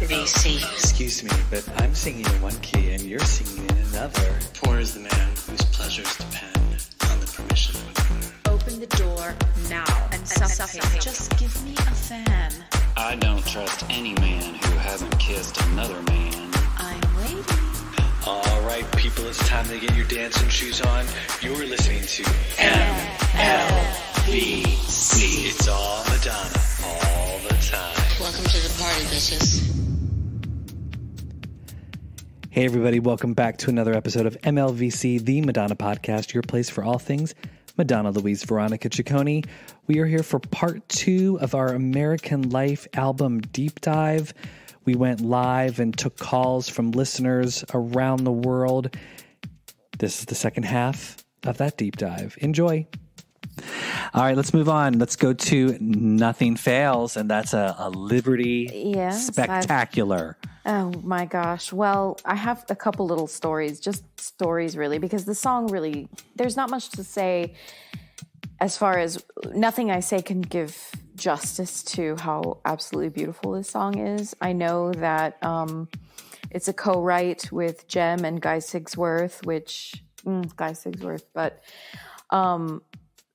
MLVC. Excuse me, but I'm singing in one key and you're singing in another. Poor is the man whose pleasures depend on the permission of another. Open the door now and suffocate. Just give me a fan. I don't trust any man who hasn't kissed another man. I'm waiting. All right, people, it's time to get your dancing shoes on. You're listening to MLVC. It's all Madonna, all the time. Welcome to the party, bitches. Hey everybody, welcome back to another episode of MLVC, the Madonna podcast, your place for all things Madonna, Louise, Veronica Ciccone. We are here for part 2 of our American Life album deep dive. We went live and took calls from listeners around the world. This is the second half of that deep dive. Enjoy. All right, let's move on. Let's go to Nothing Fails, and that's a Liberty spectacular. Oh my gosh. Well, I have a couple little stories, just stories really, because the song really, there's not much to say as far as nothing I say can give justice to how absolutely beautiful this song is. I know that it's a co-write with Jem and Guy Sigsworth, but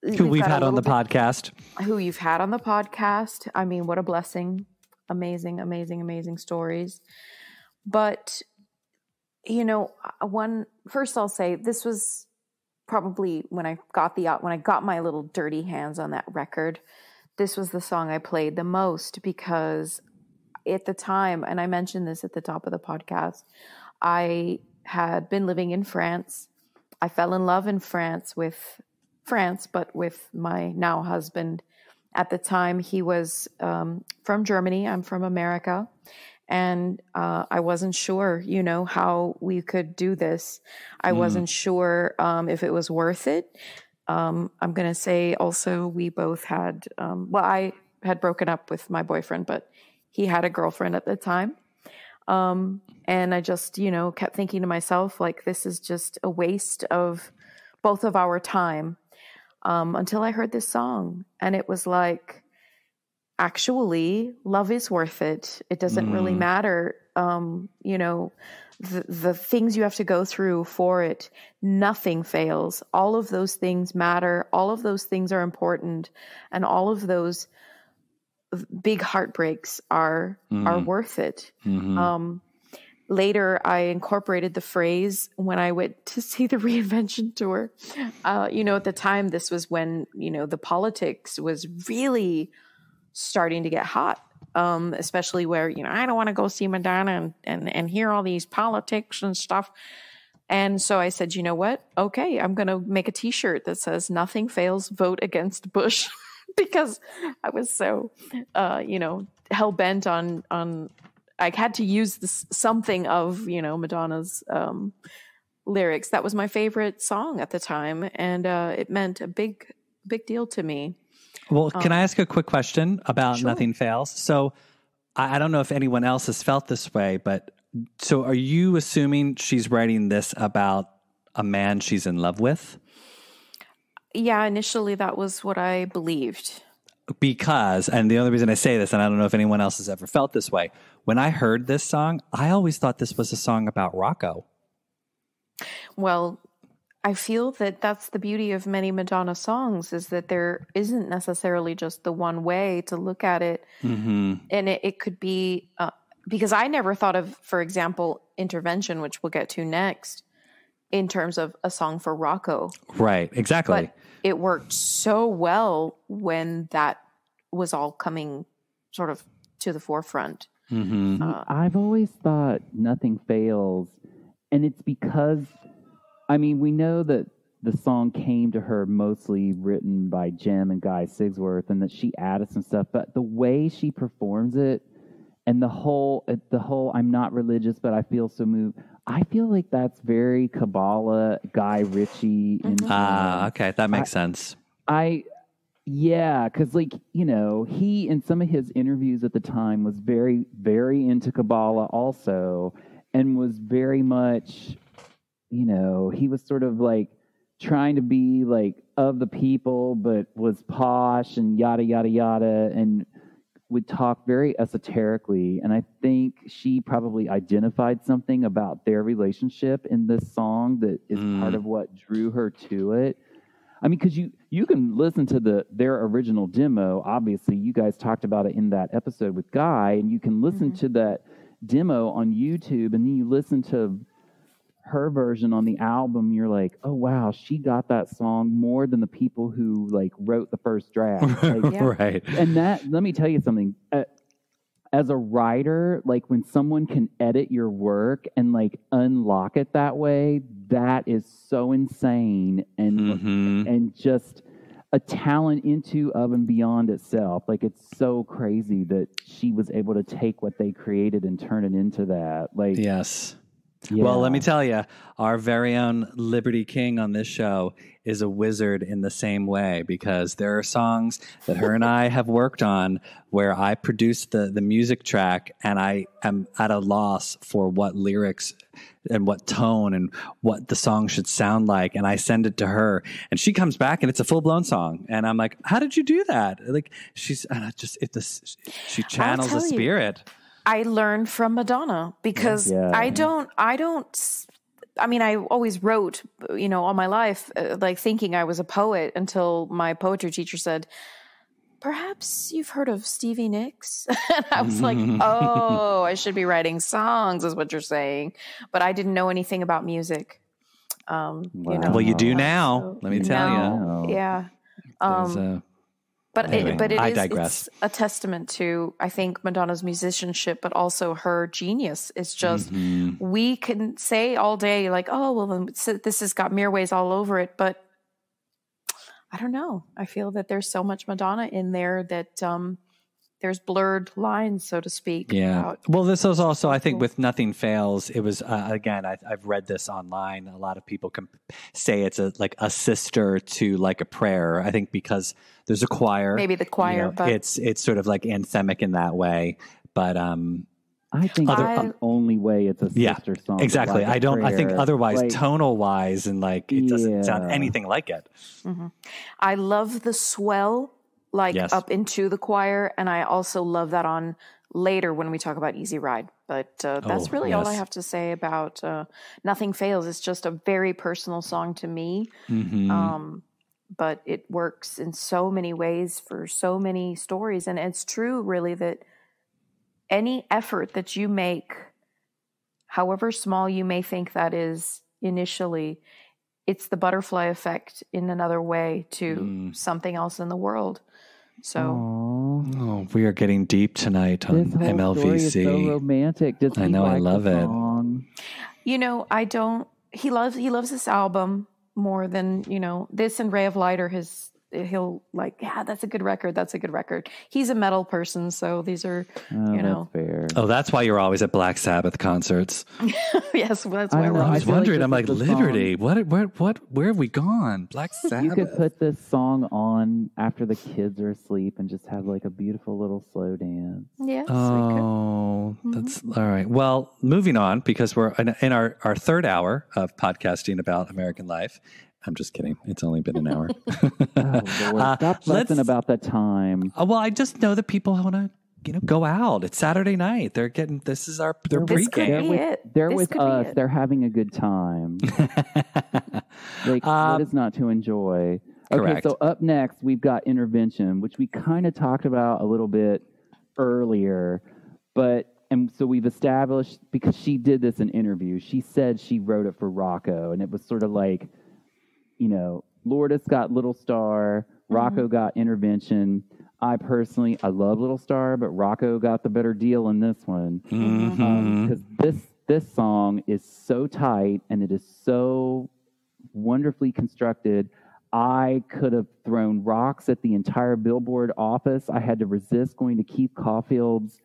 who we've had on the podcast. Who you've had on the podcast. I mean, what a blessing. Amazing, amazing, amazing stories. But, you know, first I'll say this was probably when I got my little dirty hands on that record, this was the song I played the most because at the time, and I mentioned this at the top of the podcast, I had been living in France. I fell in love in France, but with my now husband. At the time, he was from Germany. I'm from America. And I wasn't sure, how we could do this. I wasn't sure if it was worth it. I'm going to say also we both had, I had broken up with my boyfriend, but he had a girlfriend at the time. And I just, kept thinking to myself, like, this is just a waste of both of our time. Until I heard this song, and it was like, actually, love is worth it. It doesn't really matter, the things you have to go through for it. Nothing fails. All of those things matter. All of those things are important, and all of those big heartbreaks are worth it. Mm-hmm. Later, I incorporated the phrase when I went to see the Reinvention tour. At the time, this was when, the politics was really starting to get hot, especially where, I don't want to go see Madonna and hear all these politics and stuff. And so I said, you know what? Okay, I'm going to make a T-shirt that says, "Nothing fails, vote against Bush," because I was so, hell-bent on I had to use something of, Madonna's lyrics. That was my favorite song at the time, and it meant a big deal to me. Well, can I ask a quick question about Sure. Nothing Fails? So I don't know if anyone else has felt this way, but so are you assuming she's writing this about a man she's in love with? Yeah, initially that was what I believed. Because, and the only reason I say this, and I don't know if anyone else has ever felt this way, when I heard this song, I always thought this was a song about Rocco. Well, I feel that that's the beauty of many Madonna songs, is that there isn't necessarily just the one way to look at it. Mm-hmm. And it could be, because I never thought of, for example, Intervention, which we'll get to next, in terms of a song for Rocco. Right, exactly. But it worked so well when that was all coming sort of to the forefront. Mm-hmm. I've always thought Nothing Fails, and it's because, we know that the song came to her mostly written by Jem and Guy Sigsworth, and that she added some stuff, but the way she performs it, and the whole I'm not religious, but I feel so moved, I feel like that's very Kabbalah, Guy Ritchie. Okay, that makes sense. Yeah, because he in some of his interviews at the time was very, very into Kabbalah also, and was very much, he was sort of like trying to be like of the people, but was posh and yada, yada, yada. And would talk very esoterically, and I think she probably identified something about their relationship in this song that is part of what drew her to it. I mean, because you can listen to their original demo. Obviously, you guys talked about it in that episode with Guy, and you can listen to that demo on YouTube, and then you listen to her version on the album. You're like, oh wow, she got that song more than the people who like wrote the first draft. Like, Right. And that, let me tell you something. As a writer, like when someone can edit your work and like unlock it that way, that is so insane and just a talent into of and beyond itself. Like it's so crazy that she was able to take what they created and turn it into that. Like Yes. yeah. Well, let me tell you, our very own Liberty King on this show is a wizard in the same way, because there are songs that her and I have worked on where I produce the music track and I am at a loss for what lyrics and what tone and what the song should sound like. And I send it to her and she comes back and it's a full blown song. And I'm like, how did you do that? Like she channels the spirit. I learned from Madonna because I mean, I always wrote, all my life, like thinking I was a poet until my poetry teacher said, perhaps you've heard of Stevie Nicks. And I was like, oh, I should be writing songs is what you're saying. But I didn't know anything about music. Well, you do now. So, let me tell you. Yeah. But it's a testament to, I think, Madonna's musicianship, but also her genius. It's just, we can say all day like, oh, well, this has got Mirwais all over it. But I don't know. I feel that there's so much Madonna in there that there's blurred lines, so to speak. Yeah. Well, this was also, I think, with Nothing Fails, it was, again, I've read this online. A lot of people can say it's like a sister to like a prayer. I think because there's a choir. Maybe the choir, but it's sort of like anthemic in that way. But I think that's the only way it's a sister song. Exactly. Like I think otherwise, like, tonal wise, and like it doesn't sound anything like it. I love the swell. Up into the choir. And I also love that on later when we talk about Easy Ride. But that's really all I have to say about Nothing Fails. It's just a very personal song to me. But it works in so many ways for so many stories. And it's true, really, that any effort that you make, however small you may think that is initially, it's the butterfly effect in another way to something else in the world. So, we are getting deep tonight on this whole MLVC. Story is so romantic. I know, I love it. He loves this album more than this and Ray of Light are his. He'll like, that's a good record. That's a good record. He's a metal person, so these are, That's fair. Oh, that's why you're always at Black Sabbath concerts. Yes, well, that's why we're. I was wondering. Like I'm like, Liberty. Where have we gone? Black Sabbath. You could put this song on after the kids are asleep and just have like a beautiful little slow dance. Yes. Oh, that's all right. Well, moving on, because we're in our third hour of podcasting about American life. I'm just kidding. It's only been an hour. Oh, Lord. Stop fussing about the time. Well, I just know that people want to, go out. It's Saturday night. They're getting. This is their pregame. They're with us. They're having a good time. Like what is not to enjoy? Correct. Okay, so up next we've got Intervention, which we kind of talked about a little bit earlier, and so we've established, because she did this in interview. She said she wrote it for Rocco, and it was sort of like, Lourdes got Little Star, Rocco got Intervention. I love Little Star, but Rocco got the better deal in this one. Because this song is so tight and it is so wonderfully constructed. I could have thrown rocks at the entire Billboard office. I had to resist going to Keith Caulfield's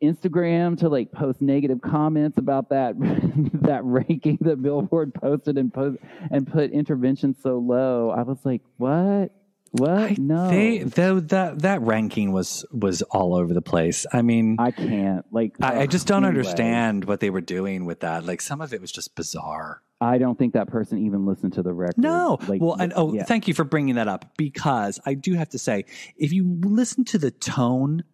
Instagram to like post negative comments about that that ranking that Billboard posted and put Intervention so low. I was like, what? No. That ranking was all over the place. I mean, I can't I just don't understand what they were doing with that. Like some of it was just bizarre. I don't think that person even listened to the record. No. Thank you for bringing that up, because I do have to say, if you listen to the tone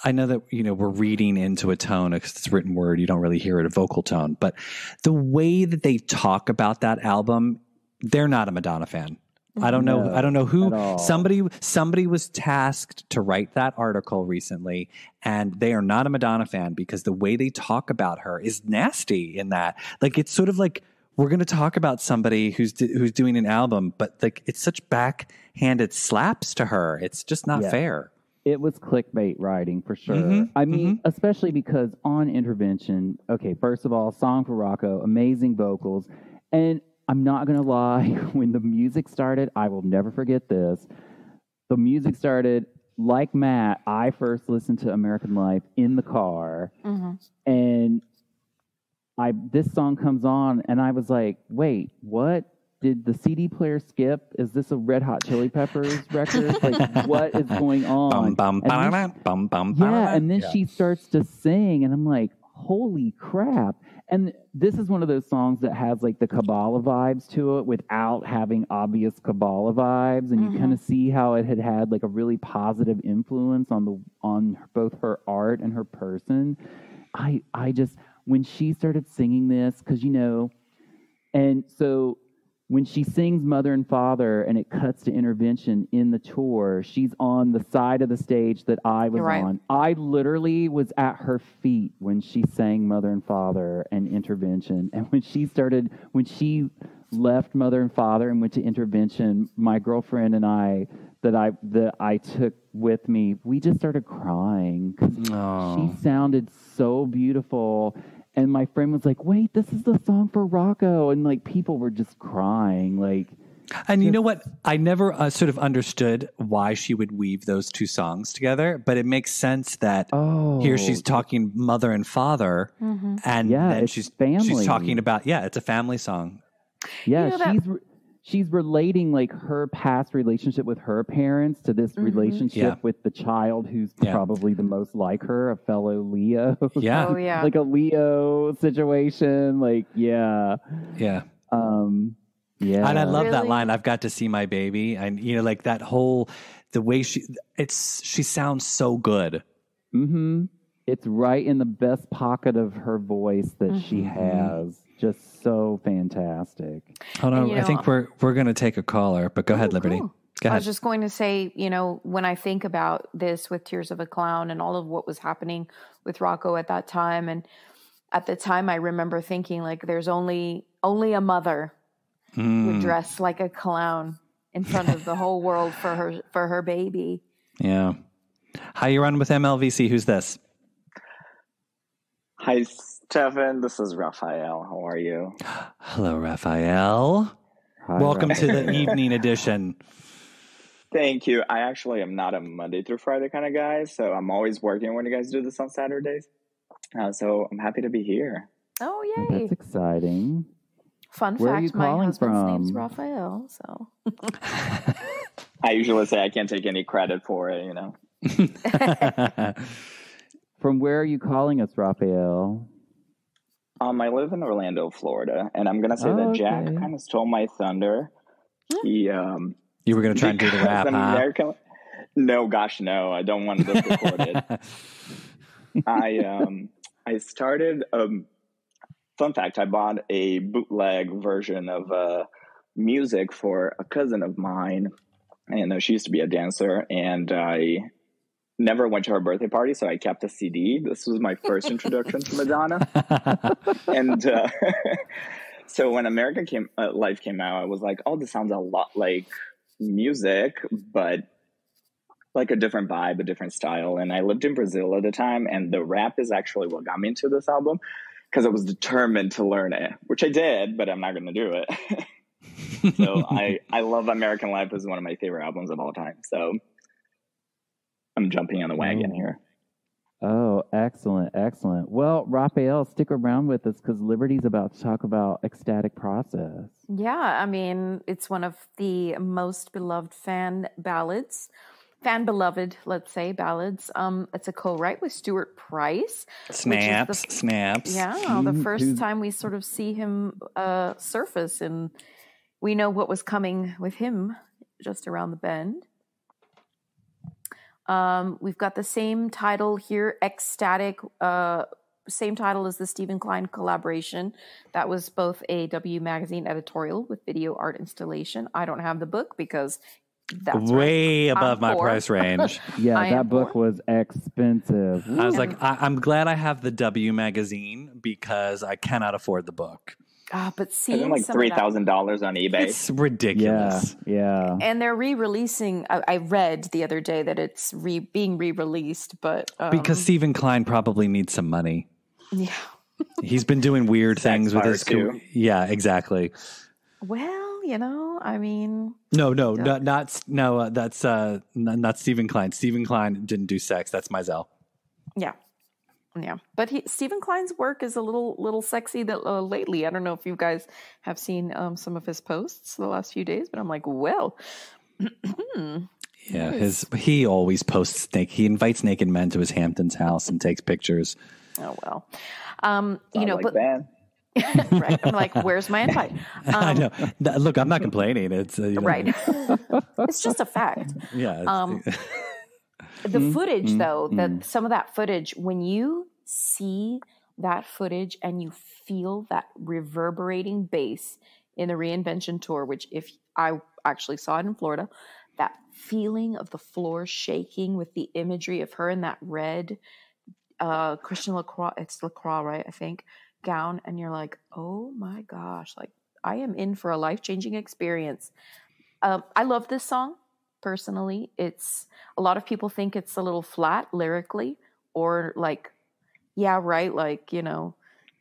I know that, we're reading into a tone because it's written word. You don't really hear it, a vocal tone. But the way that they talk about that album, they're not a Madonna fan. I don't know. I don't know who. Somebody was tasked to write that article recently, and they are not a Madonna fan because the way they talk about her is nasty. In that, like, it's sort of like we're going to talk about somebody who's doing an album, but like it's such backhanded slaps to her. It's just not fair. It was clickbait writing for sure. I mean, especially because on Intervention, okay, first of all, song for Rocco, amazing vocals, and I'm not going to lie, when the music started, I will never forget this. The music started, like Matt, I first listened to American Life in the car, and this song comes on, and I was like, wait, what? Did the CD player skip? Is this a Red Hot Chili Peppers record? Like, what is going on? And then she starts to sing, and I'm like, holy crap. And this is one of those songs that has like the Kabbalah vibes to it without having obvious Kabbalah vibes. And you kind of see how it had like a really positive influence on both her art and her person. I just, when she started singing this, because, and so when she sings Mother and Father and it cuts to Intervention in the tour, she's on the side of the stage that I was on. I literally was at her feet when she sang Mother and Father and Intervention. And when she left Mother and Father and went to Intervention, my girlfriend and I, that I took with me, we just started crying because she sounded so beautiful. And my friend was like, wait, this is the song for Rocco. And like people were just crying. And you know what? I never sort of understood why she would weave those two songs together. But it makes sense that here she's talking mother and father. And then she's talking about, it's a family song. Yeah, she's relating like her past relationship with her parents to this relationship with the child who's probably the most like her, a fellow Leo. Like a Leo situation. And I love that line. I've got to see my baby. And like that whole, the way she sounds so good. It's right in the best pocket of her voice that she has. Just so fantastic. Hold on, I think we're going to take a caller, but go ahead, Liberty. Cool. Go ahead. I was just going to say, when I think about this with Tears of a Clown and all of what was happening with Rocco at that time, and at the time I remember thinking like there's only a mother would dress like a clown in front of the whole world for her baby. Yeah. How you running with MLVC? Who's this? Hi, Stefan. This is Raphael. How are you? Hello, Raphael. Hi, Welcome Raphael. to the evening edition. Thank you. I actually am not a Monday through Friday kind of guy, so I'm always working when you guys do this on Saturdays. So I'm happy to be here. Oh, yay. That's exciting. Fun Where are fact, you my calling husband's from? name's Raphael, so. I usually say I can't take any credit for it, From where are you calling us, Raphael? I live in Orlando, Florida, and I'm going to say that Jack kind of stole my thunder. He, you were going to try and do the rap, huh? No, gosh, no. I don't want this recorded. I started, fun fact, I bought a bootleg version of music for a cousin of mine, and she used to be a dancer, and I never went to her birthday party, so I kept a CD. This was my first introduction to Madonna. And so when American Life came out, I was like, oh, this sounds a lot like music, but like a different vibe, a different style. And I lived in Brazil at the time, and the rap is actually what got me into this album, because I was determined to learn it, which I did, but I'm not going to do it. So I love American Life. Is one of my favorite albums of all time. So I'm jumping on the wagon here. Oh, excellent, excellent. Well, Raphael, stick around with us because Liberty's about to talk about Ecstatic Process. Yeah, I mean, it's one of the most beloved fan beloved, let's say, ballads. It's a co-write with Stuart Price. Snaps. Yeah, the first time we sort of see him surface, and we know what was coming with him just around the bend. We've got the same title here, Ecstatic, same title as the Stephen Klein collaboration. That was both a W Magazine editorial with video art installation. I don't have the book because that's way right. above I'm my poor. price range. Yeah, I that am book poor. was expensive. I was like, I'm glad I have the W Magazine because I cannot afford the book. But Isn't seeing like some of that, $3,000 on eBay. It's ridiculous. Yeah. and they're re-releasing. I read the other day that it's being re-released, but Because Stephen Klein probably needs some money. yeah. He's been doing weird things with Fire his too. Yeah, exactly. Well, you know, I mean, No, that's not Stephen Klein. Stephen Klein didn't do sex. That's Mizell. yeah. But Stephen Klein's work is a little sexy that lately. I don't know if you guys have seen some of his posts the last few days, but I'm like, well, Yeah, he always posts he invites naked men to his Hamptons house and takes pictures. oh well. You know, but that. right. I'm like, where's my invite? I know. Look, I'm not complaining. It's Right. It's just a fact. Yeah. The footage, though, that some of that footage, when you see that footage and you feel that reverberating bass in the Reinvention tour, which if I actually saw it in Florida, that feeling of the floor shaking with the imagery of her in that red Christian LaCroix, it's LaCroix, right? I think, gown. And you're like, oh my gosh, like I am in for a life-changing experience. I love this song. Personally, it's a lot of people think it's a little flat lyrically, or like, yeah, right, like, you know,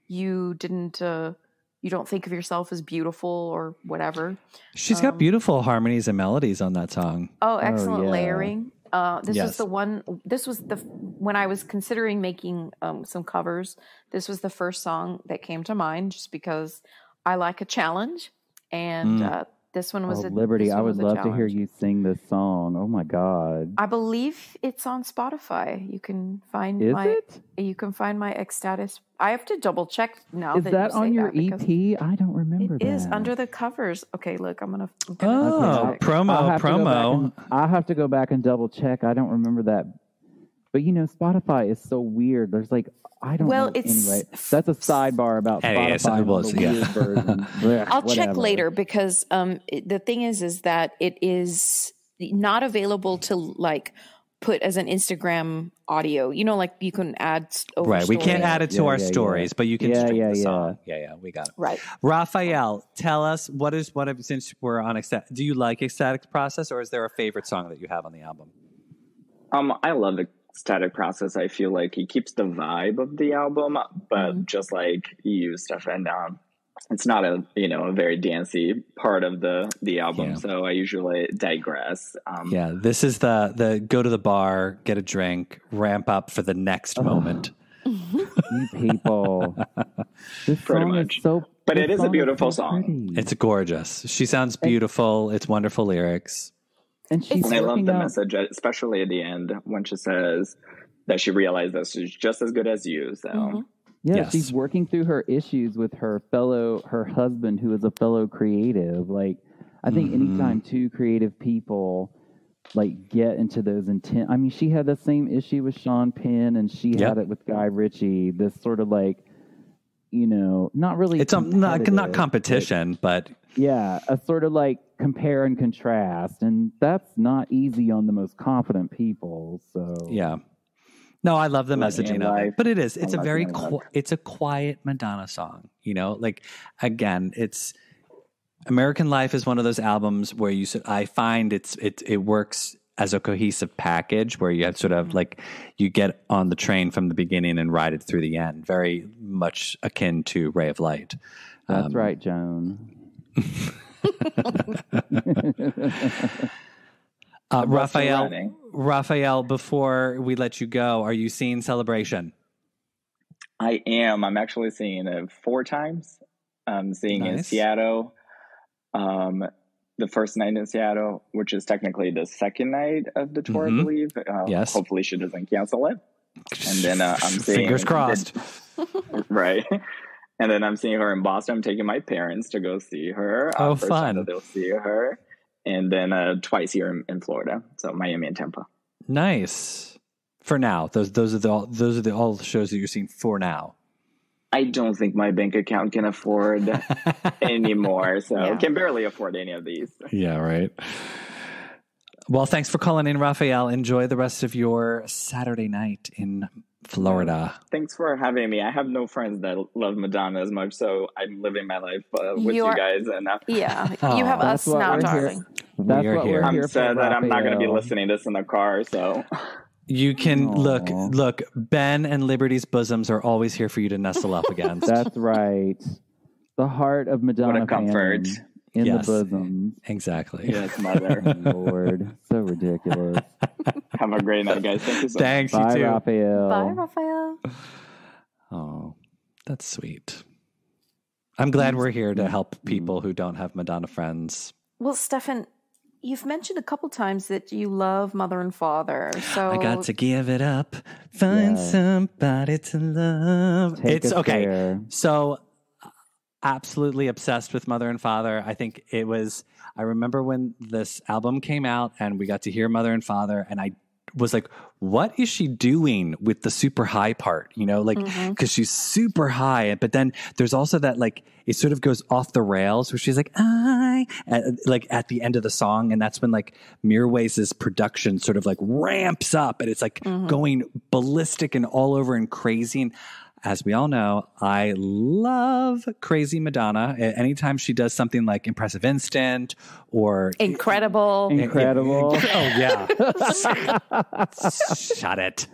you don't think of yourself as beautiful or whatever. She's got beautiful harmonies and melodies on that song. Oh, excellent yeah. layering. This Yes. was the one. This was when I was considering making some covers. This was the first song that came to mind, just because I like a challenge, and this one was Liberty, this one I would was a love to hear challenge. you sing this song. Oh my God. I believe it's on Spotify. You can find Is my it? you can find my Ecstatic. I have to double check now. Is that you say on your that, because EP? I don't remember It that. is under the covers. Okay, look, I'm gonna Oh, check. promo. I'll have to go back and double check. I don't remember that. But you know, Spotify is so weird. There's like, I don't Well, know. it's- Anyway, that's a sidebar about Hey, yes, Spotify. it was, and all the yeah. weird versions. Blech, I'll check whatever. later, because the thing is that it is not available to like put as an Instagram audio. You know, like you can add over Right. We can't story. add it to Yeah, our yeah, stories, but you can Yeah, stream yeah, the yeah. song. Yeah, we got it. Right. Raphael, tell us since we're on Ecstatic, do you like Ecstatic Process, or is there a favorite song that you have on the album? I love the Static Process. I feel like he keeps the vibe of the album, but just like you, Stefan, it's not a very dancey part of the album. Yeah. So I usually digress. Yeah, this is the go to the bar, get a drink, ramp up for the next moment. You people. This Pretty song much. is so. But this it is a song beautiful so song. pretty. It's gorgeous. She sounds beautiful. It's wonderful lyrics. And she's And I love working the out- message, especially at the end when she says that she realized that she's just as good as you. So Yeah, Yes. she's working through her issues with her husband, who is a fellow creative. Like, I think anytime two creative people like get into those intent, I mean, she had the same issue with Sean Penn, and she had it with Guy Ritchie. This sort of like, not really. It's not competitive, competition, but yeah, a sort of like compare and contrast, and that's not easy on the most confident people. So yeah. No, I love the Like messaging in of it, life, but it is. It's a unless very in luck. it's a quiet Madonna song. Like again, it's American Life is one of those albums where I find it works as a cohesive package where you have sort of like you get on the train from the beginning and ride it through the end. Very much akin to Ray of Light. that's right, Joan. Raphael, before we let you go, are you seeing Celebration? I am. I'm actually seeing it 4 times. I'm seeing it in Nice. Seattle. The first night in Seattle, which is technically the second night of the tour, I believe. Yes. Hopefully she doesn't cancel it. And then I'm seeing... Fingers crossed. Right. And then I'm seeing her in Boston. I'm taking my parents to go see her. Oh, first fun. time that they'll see her. And then twice here in Florida. So Miami and Tampa. Nice. For now, those are all the shows that you're seeing for now. I don't think my bank account can afford anymore, so Yeah. can barely afford any of these. Yeah, right. Well, thanks for calling in, Raphael. Enjoy the rest of your Saturday night in Florida. Thanks for having me. I have no friends that love Madonna as much, so I'm living my life with You you are- guys. And Yeah, you have That's us what now, we're here. darling. That's We're what here. we're I'm here for, sad that I'm not going to be Raphael. listening to this in the car, so... You can Aw. look. Ben and Liberty's bosoms are always here for you to nestle up against. That's right. The heart of Madonna What a comfort. family in Yes. the bosom. Exactly. Yes, mother. Lord, so ridiculous. Have a great night, guys. Thank you so much. Thanks. Bye, You too. Raphael. Bye, Raphael. Oh, that's sweet. I'm glad we're here to help people who don't have Madonna friends. Well, Stefan, you've mentioned a couple times that you love Mother and Father. So I got to give it up, find Yeah. somebody to love. Take It's us okay. there. So, absolutely obsessed with Mother and Father. I think it was, I remember when this album came out and we got to hear Mother and Father, and I was like, what is she doing with the super high part? You know, like, because she's super high, but then there's also that, like, it sort of goes off the rails where she's like, like at the end of the song. And that's when like Mirwais' production sort of like ramps up and it's like going ballistic and all over and crazy. And as we all know, I love crazy Madonna. Anytime she does something like Impressive Instant or incredible. Incredible. Oh yeah. Shut it.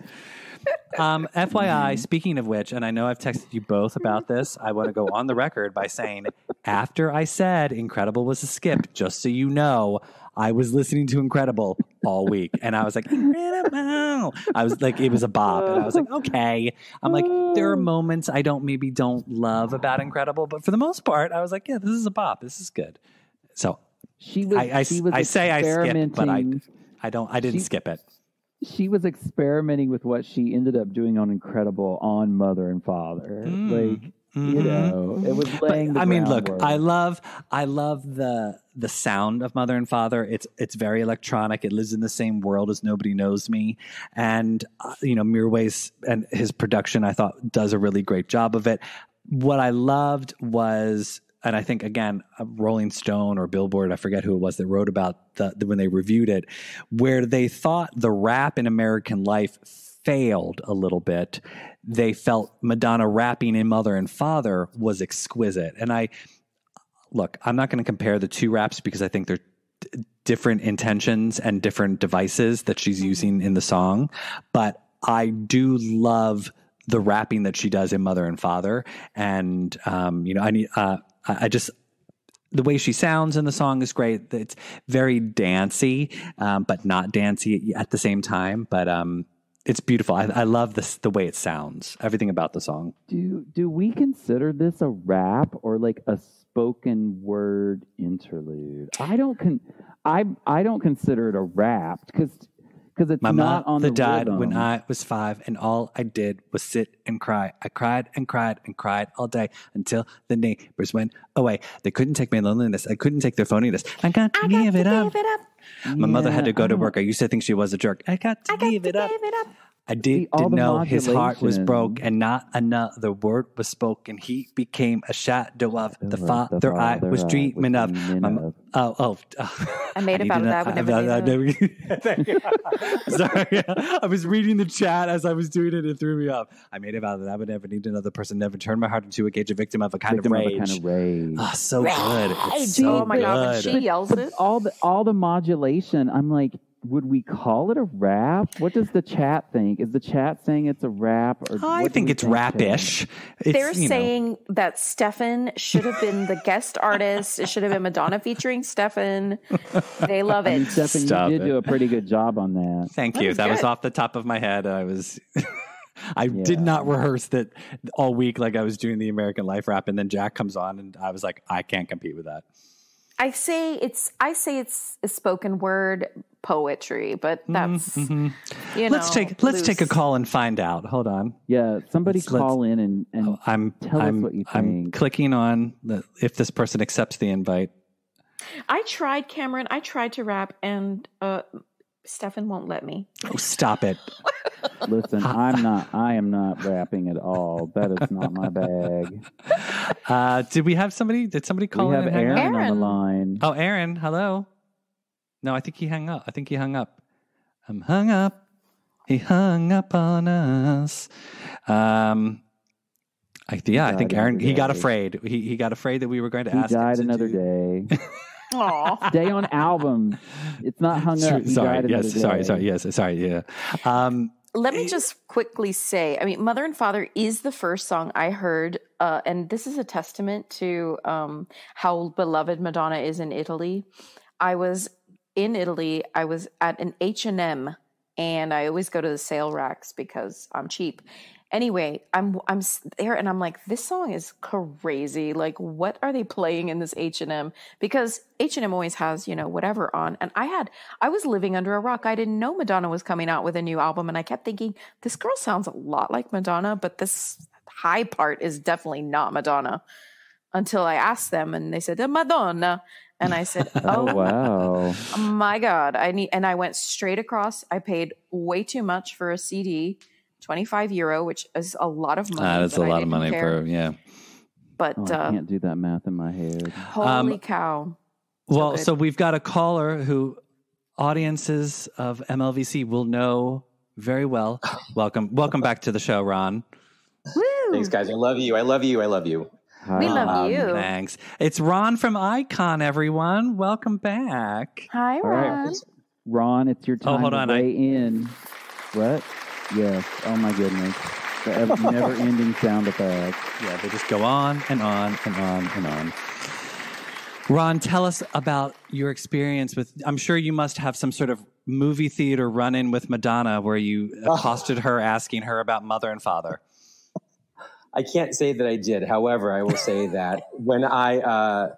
FYI, speaking of which, and I know I've texted you both about this, I want to go on the record by saying after I said Incredible was a skip, just so you know, I was listening to Incredible all week and I was like, Incredible. I was like, it was a bop. And I was like, okay. I'm like, there are moments I don't love about Incredible, but for the most part, I was like, yeah, this is a bop. This is good. So She was. I say I skipped, but I didn't She- skip it. She was experimenting with what she ended up doing on Incredible on Mother and Father. Like, you know, it was laying the I mean, look, groundwork. I love the sound of Mother and Father. It's very electronic. It lives in the same world as Nobody Knows Me, and you know, Mirwais and his production, I thought, does a really great job of it. What I loved was, and I think again, Rolling Stone or Billboard, I forget who it was that wrote about when they reviewed it, where they thought the rap in American Life failed a little bit. They felt Madonna rapping in Mother and Father was exquisite. And I'm not going to compare the two raps because I think they're different intentions and different devices that she's using in the song. But I do love the rapping that she does in Mother and Father. And, you know, I just, the way she sounds in the song is great. It's very dancey, but not dancey at the same time. But it's beautiful. I love the way it sounds. Everything about the song. Do we consider this a rap or like a spoken word interlude? I don't consider it a rap because it's My not on mother the died rhythm. when I was 5, and all I did was sit and cry. I cried and cried and cried all day until the neighbors went away. They couldn't take my loneliness. I couldn't take their phoniness. I got to give it up. My mother had to go to work. I used to think she was a jerk. I got to give it up. I didn't all the know his heart was modulation. broke and not another word was spoken. He became a shadow of the father I was dreaming of. I made it out of that. We never did that. Sorry, I was reading the chat as I was doing it. It threw me off. I made it out of that. I would never need another person. Never turn my heart into a cage, a victim of a kind of rage. Oh, so good. It's so Oh my God, when good. she yells it. all the modulation, I'm like, would we call it a rap? What does the chat think? Is the chat saying it's a rap? Or I what do think we it's rap-ish. It's, They're you know. saying that Stefan should have been the guest artist. It should have been Madonna featuring Stefan. They love I mean, it. Stefan, Stop you did it. do a pretty good job on that. Thank you. was That was good. off the top of my head. I was, I did not rehearse that all week like I was doing the American Life rap, and then Jack comes on, and I was like, I can't compete with that. I say it's a spoken word poetry, but that's you know. Let's take a call and find out. Hold on. Yeah, somebody Let's- call in and tell us what you I'm think. clicking on if this person accepts the invite. I tried, Cameron. I tried to rap, and Stefan won't let me. Oh, stop it. Listen, I am not rapping at all. That is not my bag. Did we have somebody? Did somebody call We in have and hang up? Aaron on the Aaron. line. Oh, Aaron, hello. No, I think he hung up. I'm hung up. He hung up on us. I think Aaron, he got afraid. He got afraid that we were going to ask him. He died to another do- day. Aw. Stay on album. It's not hung up. He Sorry. died Yes. another day. Sorry. Yeah. Let me just quickly say, I mean, Mother and Father is the first song I heard, and this is a testament to how beloved Madonna is in Italy. I was in Italy. I was at an H&M, and I always go to the sale racks because I'm cheap. Anyway, I'm there, and I'm like, this song is crazy. Like, what are they playing in this H&M? Because H&M always has, whatever on. And I was living under a rock. I didn't know Madonna was coming out with a new album, and I kept thinking, this girl sounds a lot like Madonna, but this high part is definitely not Madonna. Until I asked them, and they said, Madonna. And I said, Oh, wow. my God, and I went straight across. I paid way too much for a CD. €25, which is a lot of money. That's a lot of money for, yeah. But I can't do that math in my head. holy cow. So we've got a caller who audiences of MLVC will know very well. Welcome back to the show, Ron. Woo! Thanks, guys. I love you. We love you. Thanks. It's Ron from Icon, everyone. Welcome back. Hi, All Ron. right. Ron, it's your time hold to on, weigh in. What? Yes. Oh, my goodness. The never-ending sound effects. Yeah, they just go on and on and on and on. Ron, tell us about your experience with, I'm sure you must have some sort of movie theater run-in with Madonna where you accosted her asking her about Mother and Father. I can't say that I did. However, I will say that when I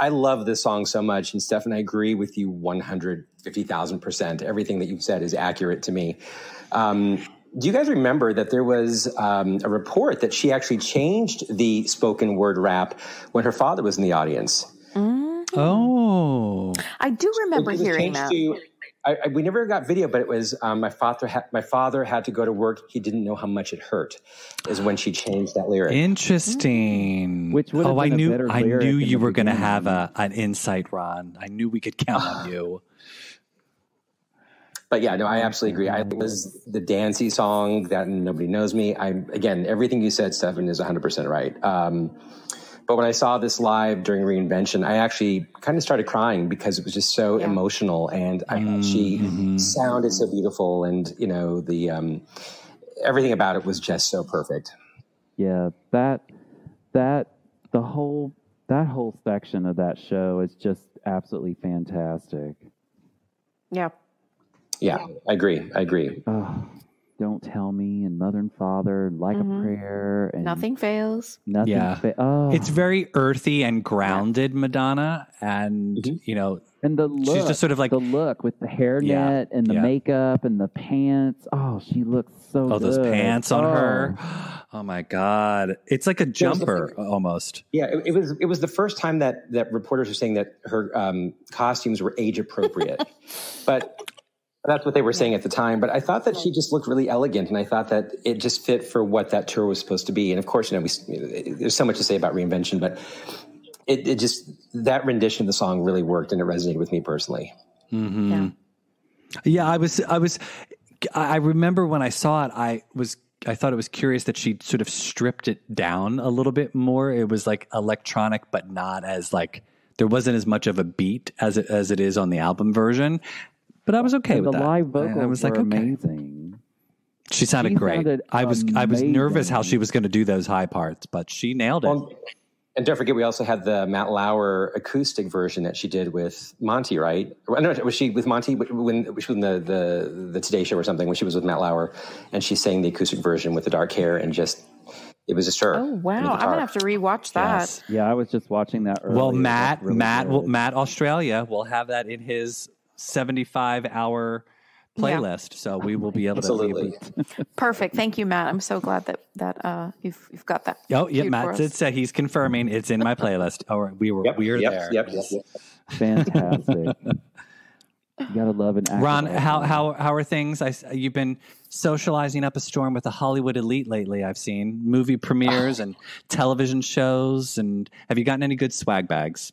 love this song so much, and Steph and I agree with you 150,000%. Everything that you've said is accurate to me. Do you guys remember that there was a report that she actually changed the spoken word rap when her father was in the audience? Mm-hmm. Oh. I do remember It was hearing changed that. We never got video, but it was my father had to go to work. He didn't know how much it hurt. Is when she changed that lyric. Interesting. Which would have been a better I lyric knew in you the were going to have beginning. an insight, Ron. I knew we could count on you. But yeah, no, I absolutely agree. It was the dancey song that Nobody Knows Me. Again, everything you said, Stefan, is 100% right. But when I saw this live during Reinvention, I actually kind of started crying because it was just so emotional, and she sounded so beautiful, and the everything about it was just so perfect. Yeah, that whole section of that show is just absolutely fantastic. Yeah. Yeah, I agree. Oh, Don't Tell Me and Mother and Father and Like a Prayer and Nothing Fails. Nothing. Yeah. It's very earthy and grounded, Madonna, and and the look, she's just sort of like the look with the hairnet and the makeup and the pants. Oh, she looks so good. those pants on her. Oh my God. It's like a jumper almost. Yeah, it was the first time that reporters were saying that her costumes were age appropriate. But that's what they were saying at the time. But I thought that she just looked really elegant, and I thought that it just fit for what that tour was supposed to be. And of course, there's so much to say about Reinvention, but it just, that rendition of the song really worked, and it resonated with me personally. Mm-hmm. Yeah, I remember when I saw it, I thought it was curious that she sort of stripped it down a little bit more. It was like electronic, but not as like, there wasn't as much of a beat as it is on the album version. But I was okay with that. The live vocals I was were like, okay. amazing. She sounded great. I was nervous how she was going to do those high parts, but she nailed it. Well, and don't forget, we also had the Matt Lauer acoustic version that she did with Monty, right? No, was she with Monty when she was in the Today Show or something? When she was with Matt Lauer, and she sang the acoustic version with the dark hair, and it was just her. Oh wow! I'm gonna have to rewatch that. Yes. Yeah, I was just watching that earlier. Well, Matt good. Australia will have that in his 75-hour playlist, so we will be able Absolutely. to. Perfect. Thank you, Matt. I'm so glad that you've got that. Oh, yeah, Matt did say he's confirming it's in my playlist. Oh, we are there. Yep. Fantastic. You gotta love an active Ron, icon. how are things? You've been socializing up a storm with the Hollywood elite lately. I've seen movie premieres and television shows. And have you gotten any good swag bags?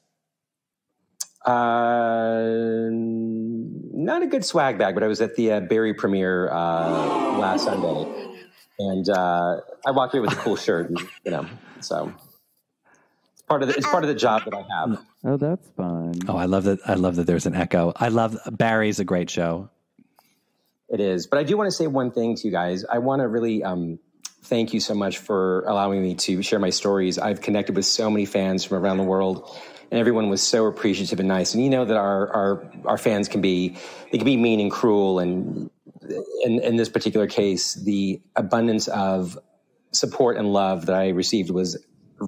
Not a good swag bag, but I was at the Barry premiere last Sunday, and I walked away with a cool shirt. And, so it's part of the job that I have. Oh, that's fun. Oh, I love that. I love that there's an echo. I love Barry's a great show. It is. But I do want to say one thing to you guys. I want to really thank you so much for allowing me to share my stories. I've connected with so many fans from around the world, and everyone was so appreciative and nice. And you know that our fans can be mean and cruel. And in this particular case, the abundance of support and love that I received was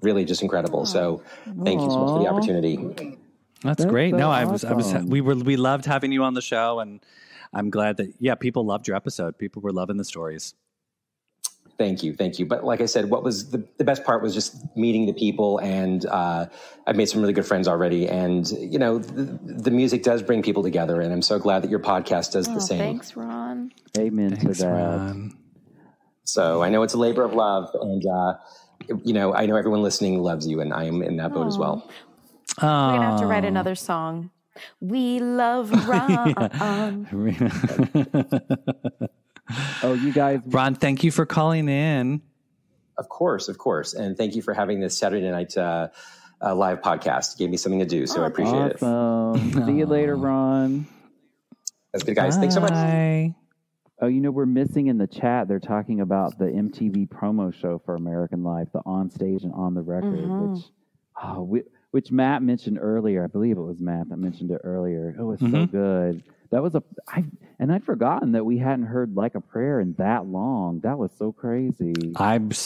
really just incredible. So thank you so much for the opportunity. That's great. so No, awesome. we loved having you on the show, and I'm glad that people loved your episode. People were loving the stories. Thank you. But like I said, what was the best part was just meeting the people, and I've made some really good friends already. And the music does bring people together, and I'm so glad that your podcast does the same. Thanks, Ron. Amen to that. Ron. So I know it's a labor of love, and I know everyone listening loves you, and I am in that boat as well. We're gonna have to write another song. We love Ron. Oh, you guys. Ron, thank you for calling in. Of course. And thank you for having this Saturday night live podcast. It gave me something to do, so I appreciate it. Awesome. See you later, Ron. That's good, guys. Thanks so much. Bye. Oh, we're missing in the chat. They're talking about the MTV promo show for American Life, the On Stage and On the Record, which Matt mentioned earlier. I believe it was Matt that mentioned it earlier. It was so good. That was I'd forgotten that we hadn't heard Like a Prayer in that long. That was so crazy. I was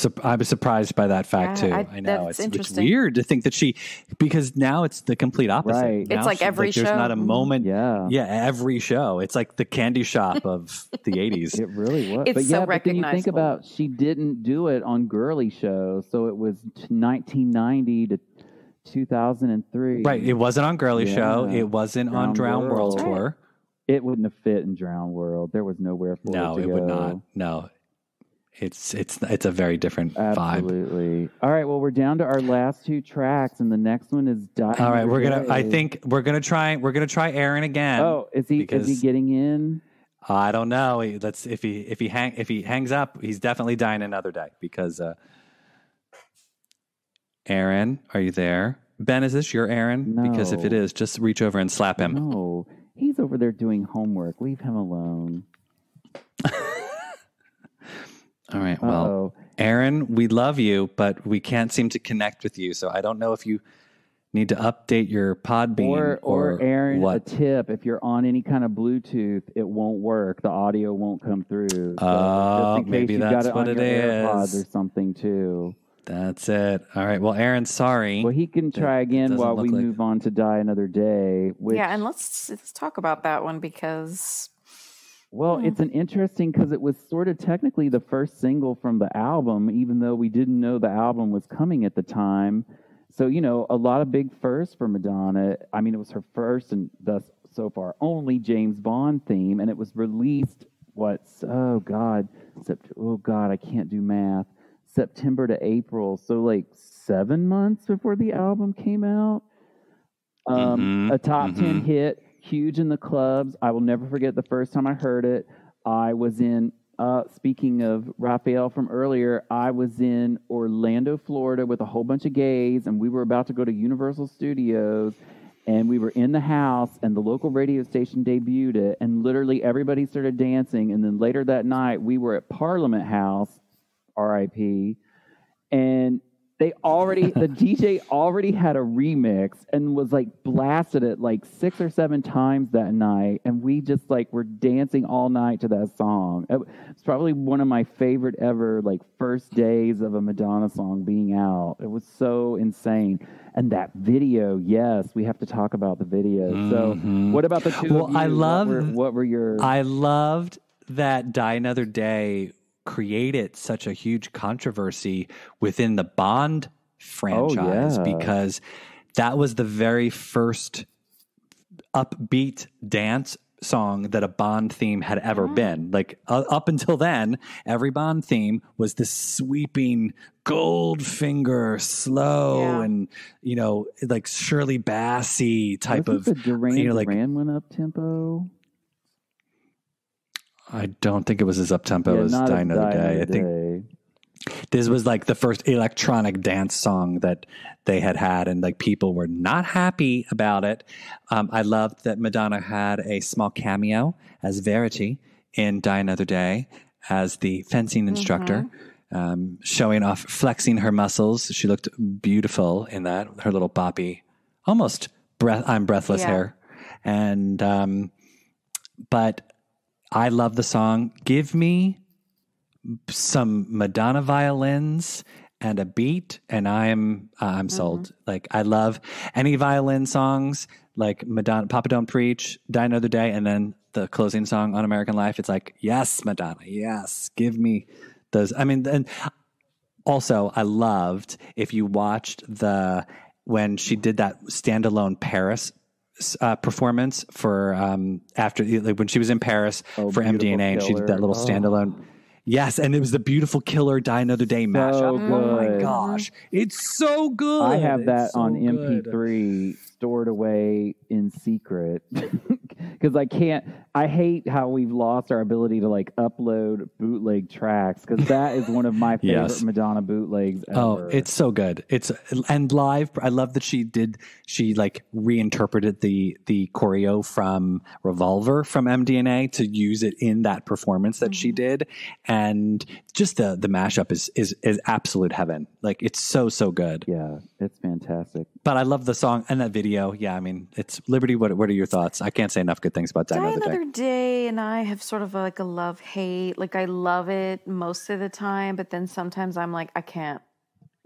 surprised by that fact too. I know it's weird to think that because now it's the complete opposite. Right. It's like every show. There's not a moment. Yeah, every show. It's like the candy shop of the 80s. It really was. It's so but then you think recognizable. about she didn't do it on girly shows, so it was 1990 to 2003. Right. It wasn't on Girly Show. It wasn't on Drown Drown World World. Tour. It wouldn't have fit in Drown World. There was nowhere for it to It go. would not. No. It's a very different vibe. Absolutely. All right. Well, we're down to our last two tracks, and the next one is Die. All right, Another I Day. think we're gonna try Aaron again. Oh, is he getting in? I don't know. If he hangs up, he's definitely dying another day because Aaron, are you there? Ben, is this your Aaron? No. Because if it is, just reach over and slap him. No, he's over there doing homework. Leave him alone. All right. Well, Aaron, we love you, but we can't seem to connect with you. So I don't know if you need to update your Podbean or Aaron, what. a tip: if you're on any kind of Bluetooth, it won't work. The audio won't come through. So just in case maybe you've that's got it what on it your AirPods is. or something too. That's it. All right. Well, Aaron, sorry. Well, he can try again doesn't while look we like- move on to Die Another Day. Which, Yeah, and let's talk about that one because well, it's an interesting because it was sort of technically the first single from the album, even though we didn't know the album was coming at the time. So, a lot of big firsts for Madonna. I mean, it was her first and thus so far only James Bond theme, and it was released, I can't do math. September to April, so like 7 months before the album came out. A top 10 hit, huge in the clubs. I will never forget the first time I heard it. I was in, speaking of Raphael from earlier, I was in Orlando, Florida with a whole bunch of gays, and we were about to go to Universal Studios, and we were in the house, and the local radio station debuted it, and literally everybody started dancing, and then later that night, we were at Parliament House, RIP, and the DJ already had a remix and was like blasted it like 6 or 7 times that night, and we just like were dancing all night to that song. It's probably one of my favorite ever like first days of a Madonna song being out. It was so insane. And that video, yes, we have to talk about the video. So what about the two of you? What were your... I loved that Die Another Day created such a huge controversy within the Bond franchise because that was the very first upbeat dance song that a Bond theme had ever been. Like up until then, every Bond theme was this sweeping Goldfinger, slow and like Shirley Bassey type of the Duran went up tempo. I don't think it was as up tempo as Die Another Day. I think this was like the first electronic dance song that they had, and like people were not happy about it. I loved that Madonna had a small cameo as Verity in Die Another Day as the fencing instructor, showing off, flexing her muscles. She looked beautiful in that, her little boppy, almost I'm breathless hair. And, but I love the song. Give me some Madonna violins and a beat, and I'm sold. Like, I love any violin songs, like Madonna, Papa Don't Preach, Die Another Day, and then the closing song on American Life. It's like, yes, Madonna, yes, give me those. I mean, and also I loved, if you watched when she did that standalone Paris performance for after, like, when she was in Paris for MDNA, and she did that little standalone. Yes, and it was the Beautiful Killer Die Another Day mashup. Good. Oh my gosh, it's so good. I have that on MP3 stored away in secret because I hate how we've lost our ability to like upload bootleg tracks, because that is one of my favorite Madonna bootlegs ever. Oh, it's so good. And live, I love that she like reinterpreted the choreo from Revolver from MDNA to use it in that performance that she did. And just the mashup is absolute heaven. Like, it's so good. Yeah, it's fantastic. But I love the song and that video. Yeah, I mean, it's Liberty. What are your thoughts? I can't say enough good things about Die Another Day. And I have sort of like a love-hate. Like, I love it most of the time, but then sometimes I'm like, I can't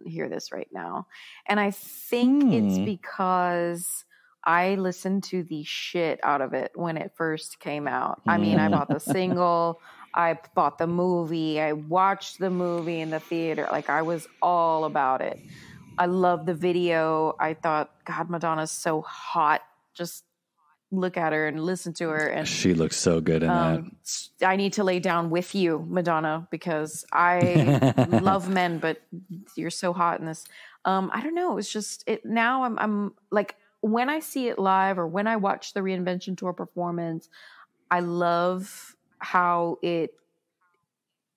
hear this right now. And I think it's because I listened to the shit out of it when it first came out. I mean, I bought the single, I bought the movie, I watched the movie in the theater. Like, I was all about it. I love the video. I thought, God, Madonna's so hot. Just look at her and listen to her. And she looks so good in that. I need to lay down with you, Madonna, because I love men, but you're so hot in this. I don't know. It's just it. Now I'm like, when I see it live or when I watch the Reinvention Tour performance, I love how it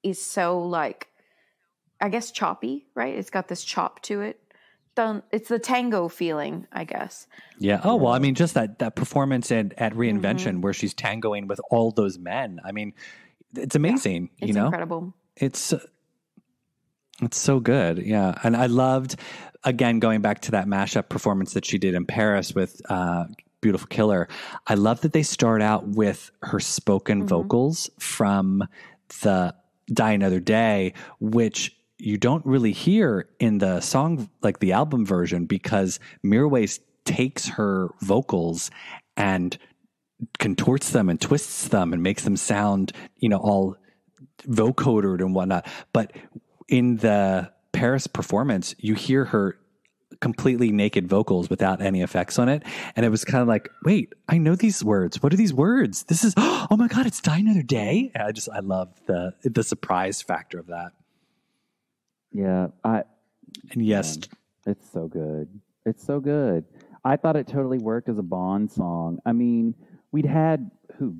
is so, like, I guess choppy, right? It's got this chop to it. It's the tango feeling, I guess. Yeah. Oh, well, I mean, just that performance at Reinvention where she's tangoing with all those men. I mean, it's amazing. Yeah, it's incredible. It's so good. Yeah. And I loved, again, going back to that mashup performance that she did in Paris with Beautiful Killer. I love that they start out with her spoken vocals from the Die Another Day, which you don't really hear in the song, like the album version, because Mirwais takes her vocals and contorts them and twists them and makes them sound, all vocodered and whatnot. But in the Paris performance, you hear her completely naked vocals without any effects on it. And it was kind of like, wait, I know these words. What are these words? This is, oh my God, it's Die Another Day. I love the surprise factor of that. Yeah. It's so good. It's so good. I thought it totally worked as a Bond song. I mean, we'd had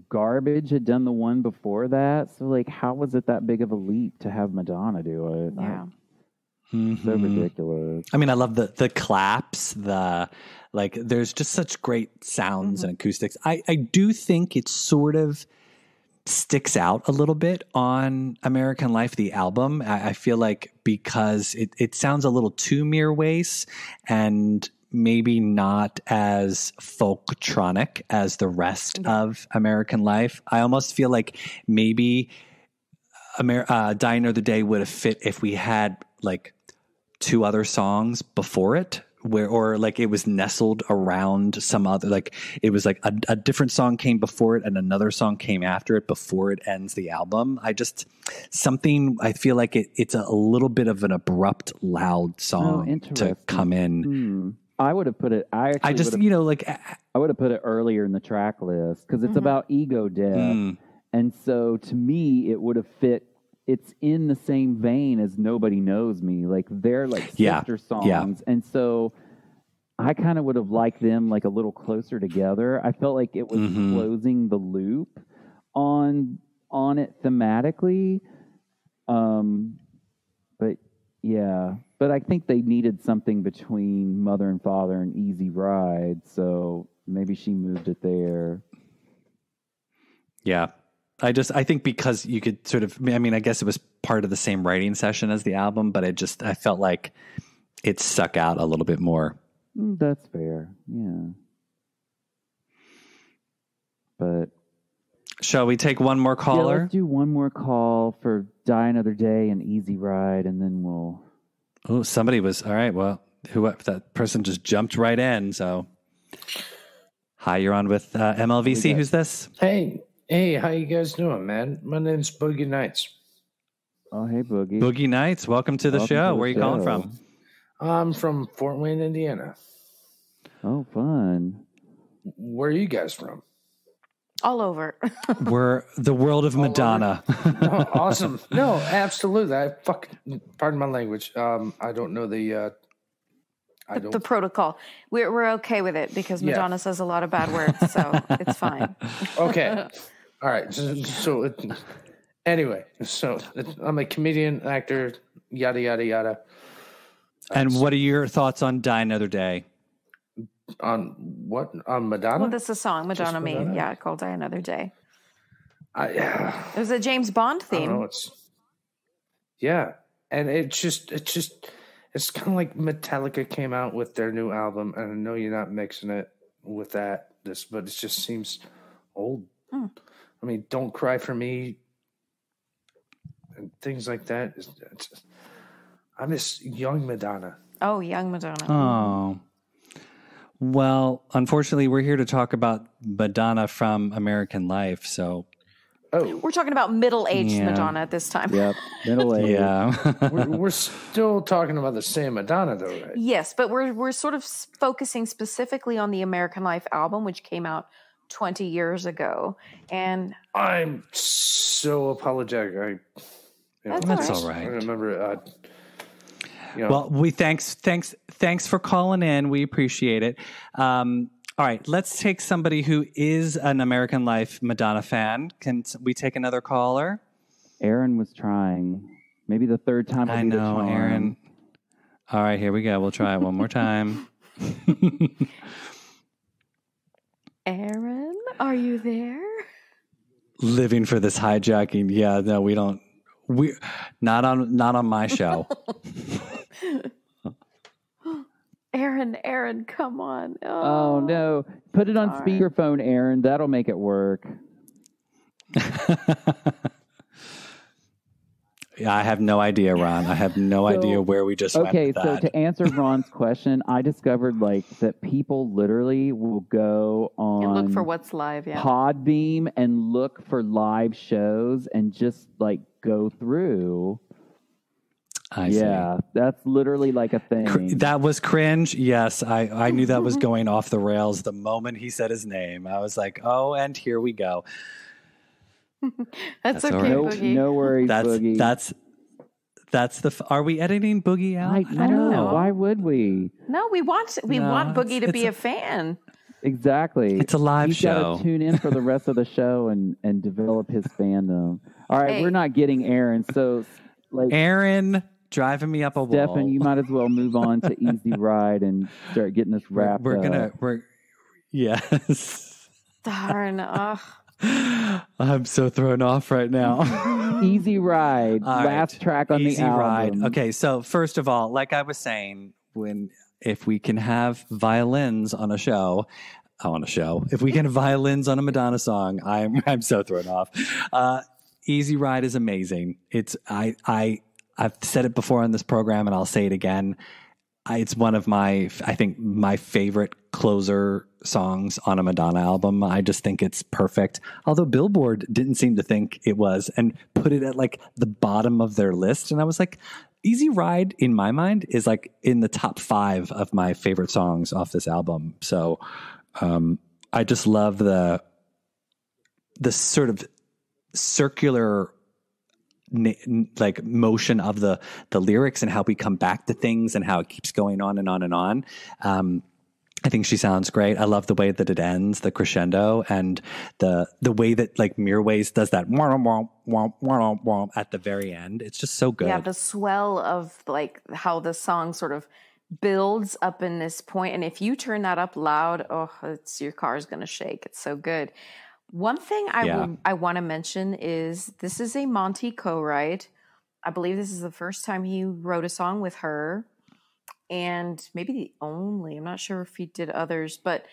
Garbage had done the one before that. So, like, how was it that big of a leap to have Madonna do it? Yeah. So ridiculous. I mean, I love the claps, there's just such great sounds and acoustics. I do think it sort of sticks out a little bit on American Life, the album. I feel like because it sounds a little too Mirwais and maybe not as folktronic as the rest of American Life. I almost feel like maybe Die Another Day would have fit if we had like two other songs before it, or like it was nestled around some other, like it was like a different song came before it and another song came after it before it ends the album. I feel like it's a little bit of an abrupt, loud song to come in. I would have put it. I just I would have put it earlier in the track list because it's about ego death, and so to me it would have fit. It's in the same vein as Nobody Knows Me. Like they're like sister songs, and so I kind of would have liked them like a little closer together. I felt like it was closing the loop on it thematically, but yeah. But I think they needed something between Mother and Father and Easy Ride, so maybe she moved it there. Yeah. I think because you could sort of, I mean, I guess it was part of the same writing session as the album, but I felt like it stuck out a little bit more. That's fair. Yeah. But shall we take one more caller? Yeah, let's do one more call for Die Another Day and Easy Ride, and then we'll... Oh, somebody was, all right, well, that person just jumped right in, so... Hi, you're on with MLVC. Who's this? Hey, how you guys doing, man? My name's Boogie Nights. Oh, hey, Boogie. Boogie Nights, welcome to the show. Where are you calling from? I'm from Fort Wayne, Indiana. Oh, fun. Where are you guys from? All over. We're the world of Madonna. Oh, awesome. No, absolutely. Pardon my language. I don't know the protocol. We're okay with it because Madonna says a lot of bad words, so it's fine. Okay. All right. So anyway, I'm a comedian, actor, yada, yada, yada. And what are your thoughts on Die Another Day? On what? On Madonna? Well, that's a song Madonna made. Yeah, called Die Another Day. It was a James Bond theme. I know, and it's kind of like Metallica came out with their new album, and I know you're not mixing it with but it just seems old. I mean, Don't Cry for Me and things like that. I miss young Madonna. Oh, young Madonna. Oh. Well, unfortunately, we're here to talk about Madonna from American Life, so... Oh. We're talking about middle-aged Madonna at this time. Yep, middle-aged. Yeah. we're still talking about the same Madonna, though, right? Yes, but we're sort of focusing specifically on the American Life album, which came out 20 years ago. And I'm so apologetic. That's all right. I remember... Well, thanks for calling in. We appreciate it. All right, let's take somebody who is an American Life Madonna fan. Can we take another caller? Aaron was trying. Maybe the third time. I know, Aaron. All right, here we go. We'll try it one more time. Aaron, are you there? Living for this hijacking. Yeah, no, we don't. We not on my show. Aaron, come on. Oh, no. Put it on speakerphone, Aaron. That'll make it work. Yeah, I have no idea, Ron. I have no idea where we just went with that. So to answer Ron's question, I discovered that people literally will go on and look for what's live, Podbean and look for live shows and just go through. I see. That's literally like a thing. That was cringe. Yes, I knew that was going off the rails the moment he said his name. I was like, oh, and here we go. That's okay, right. Boogie. No worries, Boogie. Are we editing Boogie out? I don't know. Why would we? No, we want Boogie to be a fan. Exactly. It's a live show. He's got to tune in for the rest of the show and develop his fandom. All right, we're not getting Aaron. So, Aaron driving me up a wall. Stefan, you might as well move on to Easy Ride and start getting this wrapped up. Yes. Darn. I'm so thrown off right now. Easy Ride. All last track on Easy the album. Ride. Okay, so first of all, like I was saying, if we can have violins on a show, if we can have violins on a Madonna song, I'm so thrown off. Easy Ride is amazing. I've said it before on this program, and I'll say it again. It's one of my favorite closer songs on a Madonna album. I just think it's perfect. Although Billboard didn't seem to think it was and put it at the bottom of their list. And I was like, Easy Ride, in my mind, is like in the top 5 of my favorite songs off this album. So I just love the sort of circular like motion of the lyrics and how we come back to things and how it keeps going on and on and on. I think she sounds great. I love the way that it ends, the crescendo, and the way that like Mirwais does that at the very end. It's just so good. Yeah, the swell of like how the song sort of builds up in this point, and if you turn that up loud, your car's gonna shake. It's so good. One thing I want to mention is this is a Monty co-write. I believe this is the first time he wrote a song with her. And maybe the only, I'm not sure if he did others, but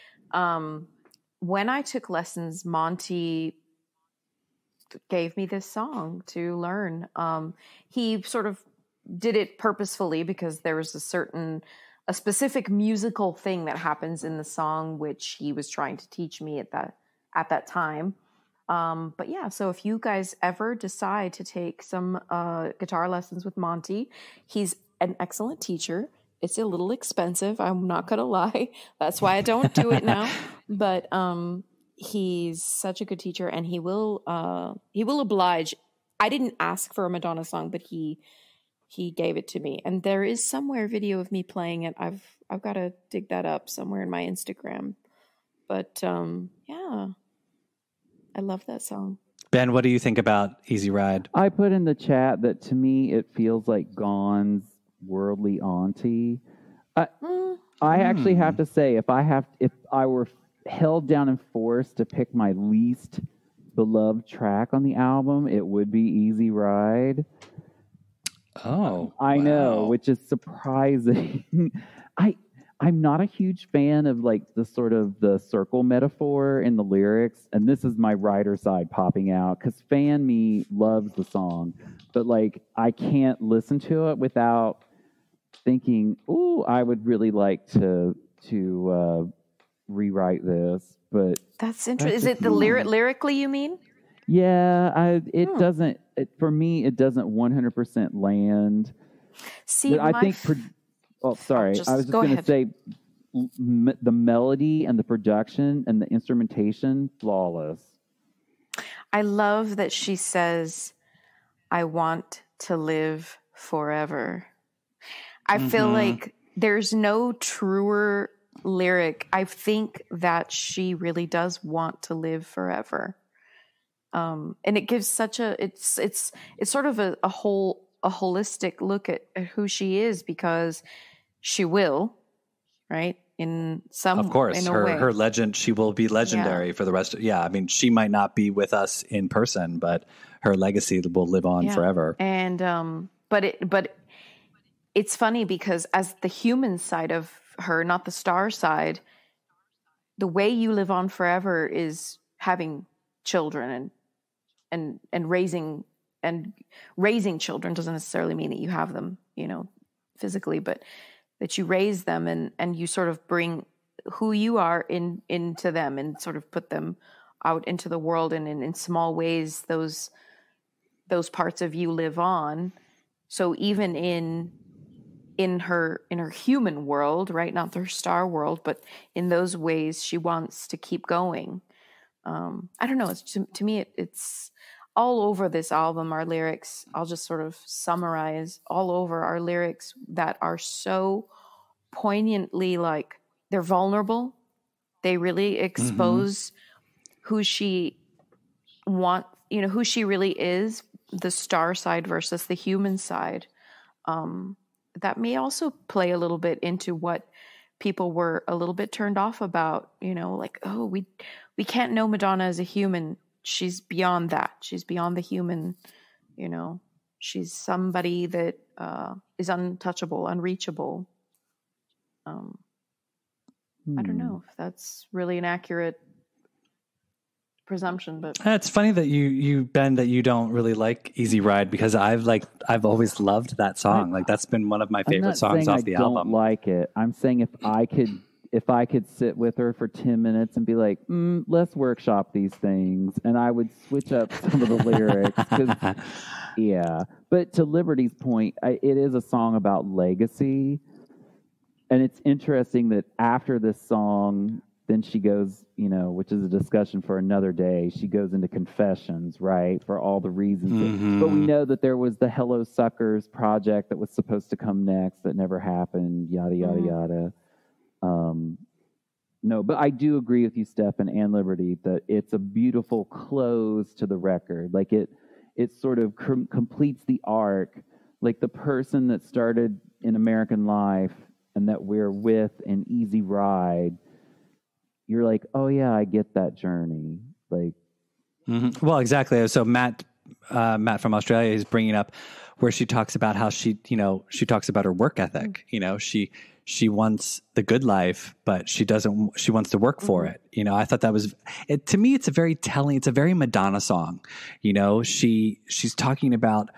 when I took lessons, Monty gave me this song to learn. He sort of did it purposefully because there was a specific musical thing that happens in the song, which he was trying to teach me at that time. But yeah, so if you guys ever decide to take some guitar lessons with Monty, he's an excellent teacher. It's a little expensive. I'm not going to lie. That's why I don't do it now. But he's such a good teacher, and he will oblige. I didn't ask for a Madonna song, but he gave it to me. And there is somewhere a video of me playing it. I've got to dig that up somewhere in my Instagram. But yeah, I love that song. Ben, what do you think about Easy Ride? I put in the chat that to me it feels like Gone's Worldly Auntie. I actually have to say, if I were held down and forced to pick my least beloved track on the album, it would be Easy Ride. Oh, I know, which is surprising. I'm not a huge fan of like the sort of the circle metaphor in the lyrics, and this is my writer side popping out because Fan Me loves the song, but like I can't listen to it without thinking, "Ooh, I would really like to rewrite this." But that's interesting. Is it the lyrically you mean? Yeah, it doesn't. For me, it doesn't 100% land. See, but I think. Sorry. I was just going to say the melody and the production and the instrumentation, flawless. I love that she says, "I want to live forever." I feel like there's no truer lyric. I think that she really does want to live forever. And it gives such it's sort of a holistic look at who she is, because she will, right? In some, of course, her legend, she will be legendary for the rest of, I mean, she might not be with us in person, but her legacy will live on forever. And, but it's funny because as the human side of her, not the star side, the way you live on forever is having children and raising children. Doesn't necessarily mean that you have them, physically, but that you raise them and you sort of bring who you are into them and sort of put them out into the world, and in small ways those parts of you live on. So even in her human world, right, not her star world, but in those ways she wants to keep going. I don't know, it's to me it's all over this album, our lyrics. I'll just sort of summarize all over our lyrics that are so poignantly, like, they're vulnerable. They really expose who she who she really is, the star side versus the human side. That may also play a little bit into what people were a little bit turned off about, like, oh, we can't know Madonna as a human. She's beyond that. She's beyond the human, she's somebody that is untouchable, unreachable. I don't know if that's really an accurate presumption, but it's funny that you Ben, that you don't really like Easy Ride, because I've always loved that song. Like, that's been one of my favorite songs off the album. I don't like it. I'm saying if I could if I could sit with her for 10 minutes and be like, let's workshop these things, and I would switch up some of the lyrics. 'Cause, yeah. But to Liberty's point, it is a song about legacy. And it's interesting that after this song, then she goes, which is a discussion for another day, she goes into confessions, right, for all the reasons. Mm-hmm. But we know that there was the Hello Suckers project that was supposed to come next that never happened, yada, yada, yada. No, but I do agree with you, Steph, and Liberty, that it's a beautiful close to the record. Like it sort of completes the arc. Like the person that started in American Life and that we're with in Easy Ride, you're like, oh yeah, I get that journey. Like, Well, exactly. So Matt from Australia is bringing up where she talks about how she talks about her work ethic. She wants the good life, but she wants to work for it. I thought that was, to me, it's a very Madonna song. She's talking about,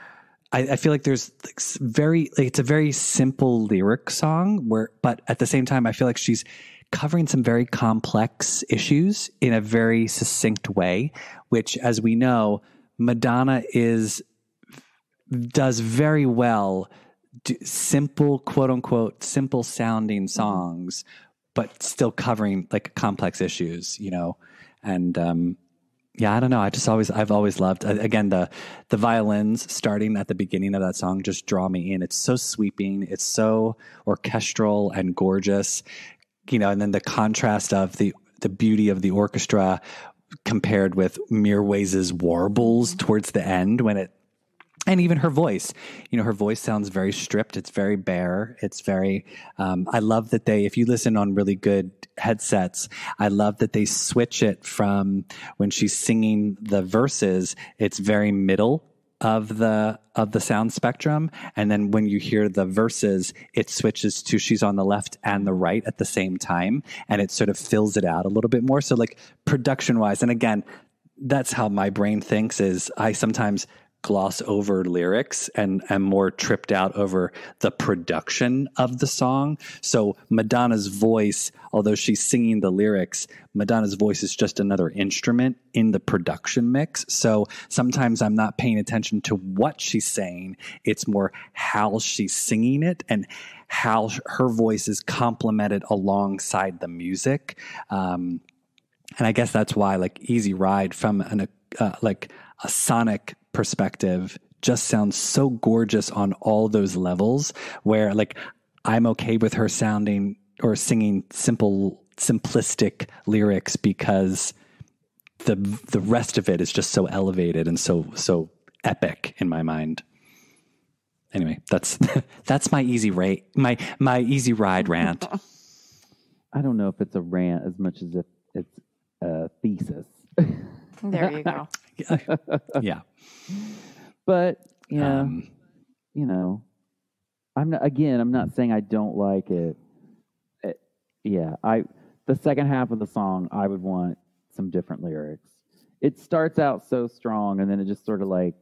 I feel like there's it's a very simple lyric song but at the same time, I feel like she's covering some very complex issues in a very succinct way, which, as we know, Madonna does very well. Simple, quote unquote, simple sounding songs, but still covering like complex issues, and, I don't know. I've always loved, again, the violins starting at the beginning of that song just draw me in. It's so sweeping. It's so orchestral and gorgeous, and then the contrast of the beauty of the orchestra compared with Mirwais' warbles towards the end and even her voice, her voice sounds very stripped. It's very bare. It's very, I love that if you listen on really good headsets, I love that they switch it from when she's singing the verses, it's very middle of the sound spectrum. And then when you hear the verses, it switches to she's on the left and the right at the same time. And it sort of fills it out a little bit more. So like production wise, and again, that's how my brain thinks, is I sometimes gloss over lyrics and am more tripped out over the production of the song. So Madonna's voice, although she's singing the lyrics, Madonna's voice is just another instrument in the production mix. So sometimes I'm not paying attention to what she's saying. It's more how she's singing it and how her voice is complemented alongside the music. And I guess that's why like Easy Ride from like a sonic perspective just sounds so gorgeous on all those levels, where like I'm okay with her sounding or singing simplistic lyrics because the rest of it is just so elevated and so epic in my mind. Anyway, that's my easy easy ride rant. I don't know if it's a rant as much as if it's a thesis. There you go. Yeah. But yeah, I'm not saying I don't like it. The second half of the song, I would want some different lyrics. It starts out so strong, and then it just sort of like,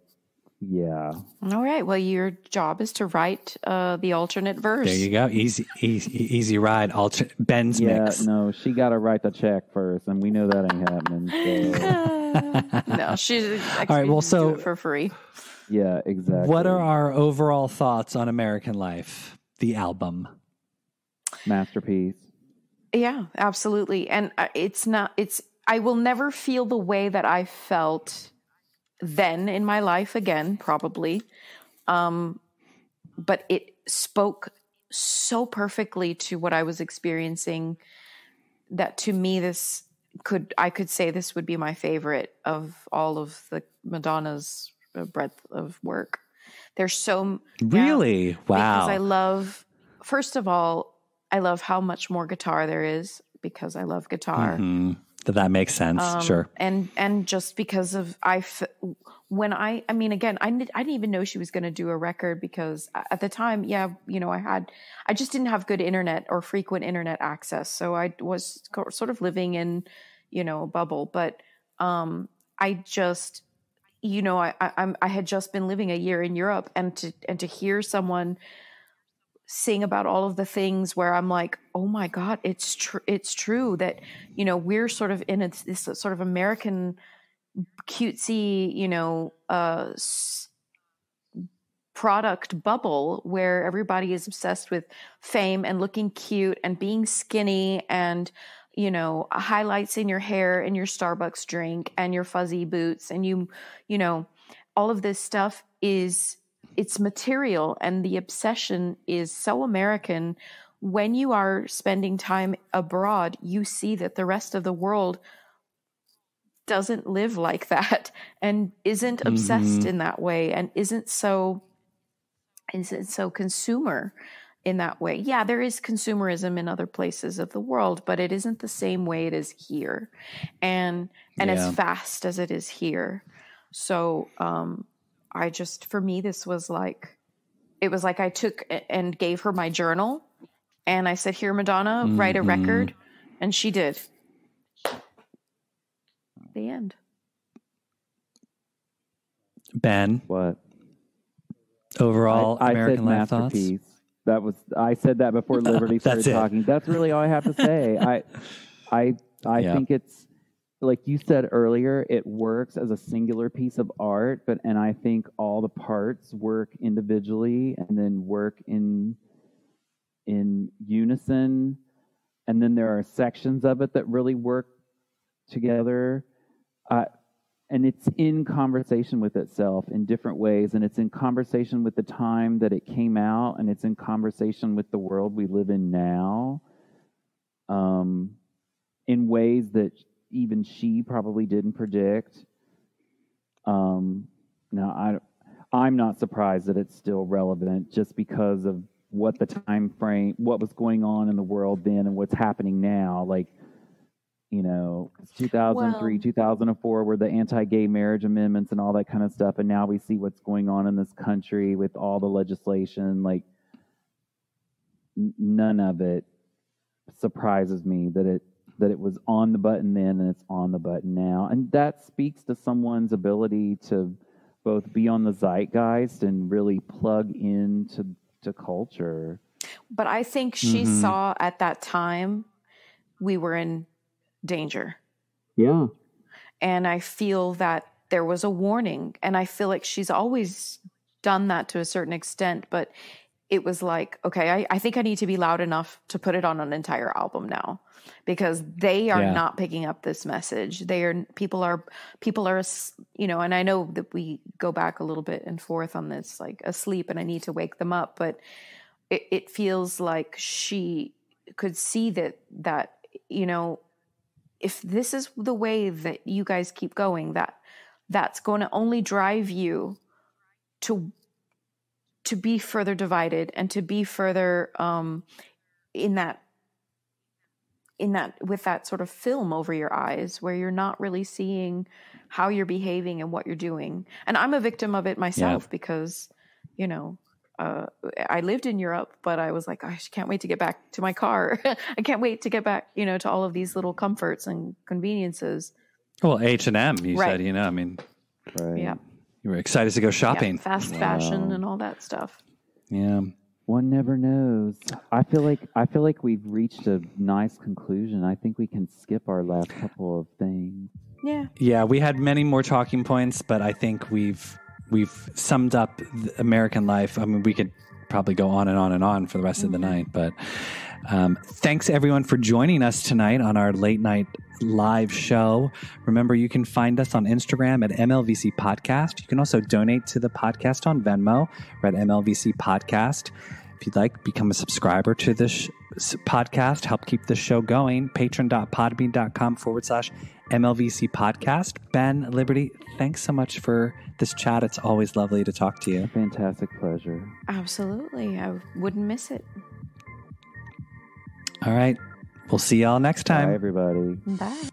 yeah. All right. Well, your job is to write the alternate verse. There you go. Easy ride. Ben's mix. Yeah, no, she got to write the check first, and we know that ain't happening. So. No, she's all right. Well, so do it for free. Yeah, exactly. What are our overall thoughts on American Life, the album? Masterpiece. Yeah, absolutely. And I will never feel the way that I felt then in my life again, probably. But it spoke so perfectly to what I was experiencing that to me, I could say this would be my favorite of all of the Madonna's breadth of work. There's so really, wow. Because first of all, I love how much more guitar there is because I love guitar. Mm-hmm. That makes sense. Sure. And just because of I didn't even know she was going to do a record because at the time, I just didn't have good internet or frequent internet access. So I was sort of living in, a bubble, but, I just, I had just been living a year in Europe and to hear someone sing about all of the things where I'm like, oh my God, it's true that, you know, we're sort of in this sort of American cutesy, you know, product bubble where everybody is obsessed with fame and looking cute and being skinny and, you know, highlights in your hair and your Starbucks drink and your fuzzy boots. And you know, all of this stuff it's material, and the obsession is so American. When you are spending time abroad, you see that the rest of the world doesn't live like that and isn't obsessed in that way and isn't so consumer in that way. Yeah, there is consumerism in other places of the world, but it isn't the same way it is here, and as fast as it is here. So for me, this was like, it was like I took and gave her my journal and I said, here, Madonna, write a record. And she did. The end. Ben. What? Overall, I American said Life thoughts? masterpiece. I said that before Liberty started talking. That's really all I have to say. I think it's, like you said earlier, it works as a singular piece of art, and I think all the parts work individually and then work in unison, and then there are sections of it that really work together, and it's in conversation with itself in different ways, and it's in conversation with the time that it came out, and it's in conversation with the world we live in now, in ways that even she probably didn't predict. Now, I'm not surprised that it's still relevant just because of what the time frame, what was going on in the world then and what's happening now. Like, you know, it's 2003, 2004 were the anti-gay marriage amendments and all that kind of stuff. And now we see what's going on in this country with all the legislation. Like, none of it surprises me that it was on the button then and it's on the button now. And that speaks to someone's ability to both be on the zeitgeist and really plug into culture. But I think she saw at that time we were in danger. Yeah. And I feel that there was a warning. And I feel like she's always done that to a certain extent. But it was like, okay, I think I need to be loud enough to put it on an entire album now, because they are not picking up this message. People are, you know, and I know that we go back a little bit and forth on this, like asleep, and I need to wake them up. But it feels like she could see that, you know, if this is the way that you guys keep going, that's going to only drive you to be further divided and to be further in that with that sort of film over your eyes where you're not really seeing how you're behaving and what you're doing. And I'm a victim of it myself because, you know, I lived in Europe, but I was like, I can't wait to get back to my car. I can't wait to get back, you know, to all of these little comforts and conveniences. Well, H&M, you said, you know, I mean, yeah. You were excited to go shopping. Yeah, fast fashion and all that stuff. Yeah. One never knows. I feel like we've reached a nice conclusion. I think we can skip our last couple of things. Yeah. Yeah, we had many more talking points, but I think we've summed up American Life. I mean, we could probably go on and on and on for the rest of the night, but thanks everyone for joining us tonight on our late night live show. Remember, you can find us on Instagram at MLVC Podcast. You can also donate to the podcast on Venmo. We're at MLVC Podcast. If you'd like, become a subscriber to this podcast, help keep the show going. patreon.podbean.com/MLVC Podcast. Ben, Liberty, thanks so much for this chat. It's always lovely to talk to you. Fantastic pleasure. Absolutely. I wouldn't miss it. All right. We'll see y'all next time. Bye, everybody. Bye.